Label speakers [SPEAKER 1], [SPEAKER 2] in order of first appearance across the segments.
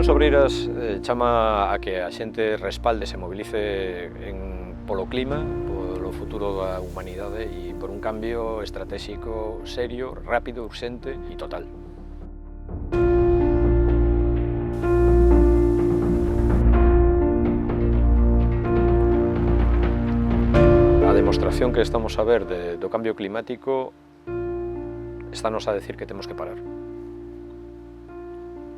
[SPEAKER 1] Comisións Obreiras chama a que a xente respalde, se mobilice polo clima, polo futuro da humanidade e por un cambio estratégico serio, rápido, urxente e total. A demostración que estamos a ver do cambio climático estános a decir que temos que parar.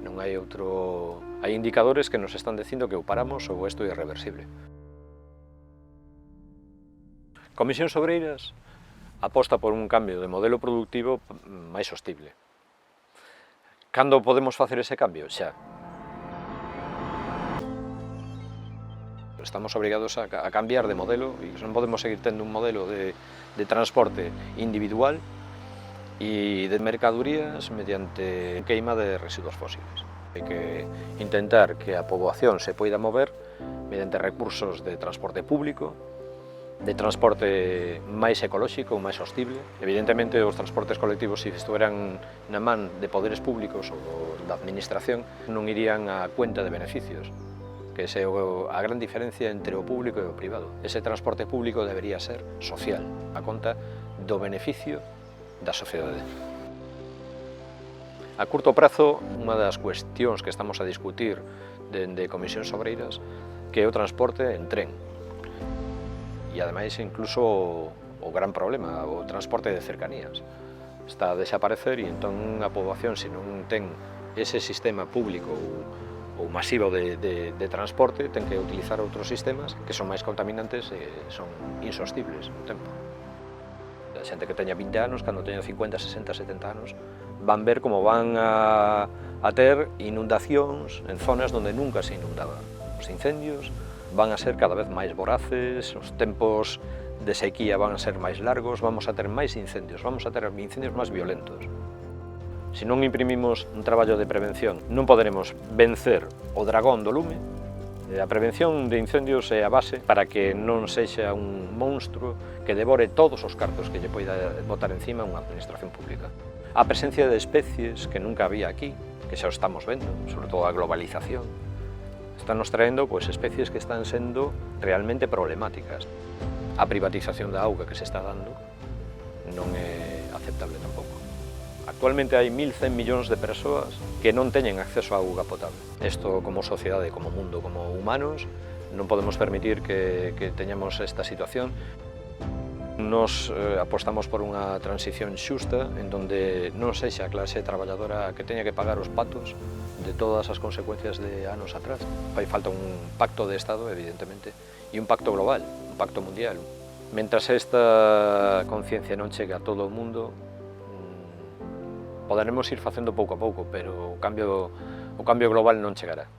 [SPEAKER 1] Non hai outro... Hai indicadores que nos están dicindo que ou paramos ou isto é irreversible. Comisións Obreiras aposta por un cambio de modelo productivo máis sostible. Cando podemos facer ese cambio? Xa. Estamos obrigados a cambiar de modelo e non podemos seguir tendo un modelo de transporte individual e de mercadorías mediante queima de residuos fósiles. Hai que intentar que a poboación se poida mover mediante recursos de transporte público, de transporte máis ecolóxico, máis sostible. Evidentemente, os transportes colectivos, se estuveran na man de poderes públicos ou da administración, non irían a cuenta de beneficios, que é a gran diferencia entre o público e o privado. Ese transporte público debería ser social, a conta do beneficio da sociedade. A curto prazo, unha das cuestións que estamos a discutir dende Comisións Obreiras que é o transporte en tren. E, ademais, incluso o gran problema, o transporte de cercanías. Está a desaparecer e, entón, a poboación, se non ten ese sistema público ou masivo de transporte, ten que utilizar outros sistemas que son máis contaminantes e son insostibles no tempo. A xente que teña 20 anos, cando teña 50, 60, 70 anos, van ver como van a ter inundacións en zonas onde nunca se inundaba. Os incendios van a ser cada vez máis voraces, os tempos de sequía van a ser máis largos, vamos a ter máis incendios, vamos a ter incendios máis violentos. Se non imprimimos un traballo de prevención, non poderemos vencer o dragón do lume. A prevención de incendios é a base para que non sexa un monstro que devore todos os cartos que lle poida botar encima unha administración pública. A presencia de especies que nunca había aquí, que xa o estamos vendo, sobre todo a globalización, están nos traendo especies que están sendo realmente problemáticas. A privatización da auga que se está dando non é aceptable tampouco. Actualmente hai 1.100 millóns de persoas que non teñen acceso a auga potable. Isto, como sociedade, como mundo, como humanos, non podemos permitir que teñamos esta situación. Nos apostamos por unha transición xusta en donde non sexa a clase traballadora que teña que pagar os patos de todas as consecuencias de anos atrás. Fai falta un pacto de Estado, evidentemente, e un pacto global, un pacto mundial. Mentras esta conciencia non chegue a todo o mundo, poderemos ir facendo pouco a pouco, pero o cambio global non chegará.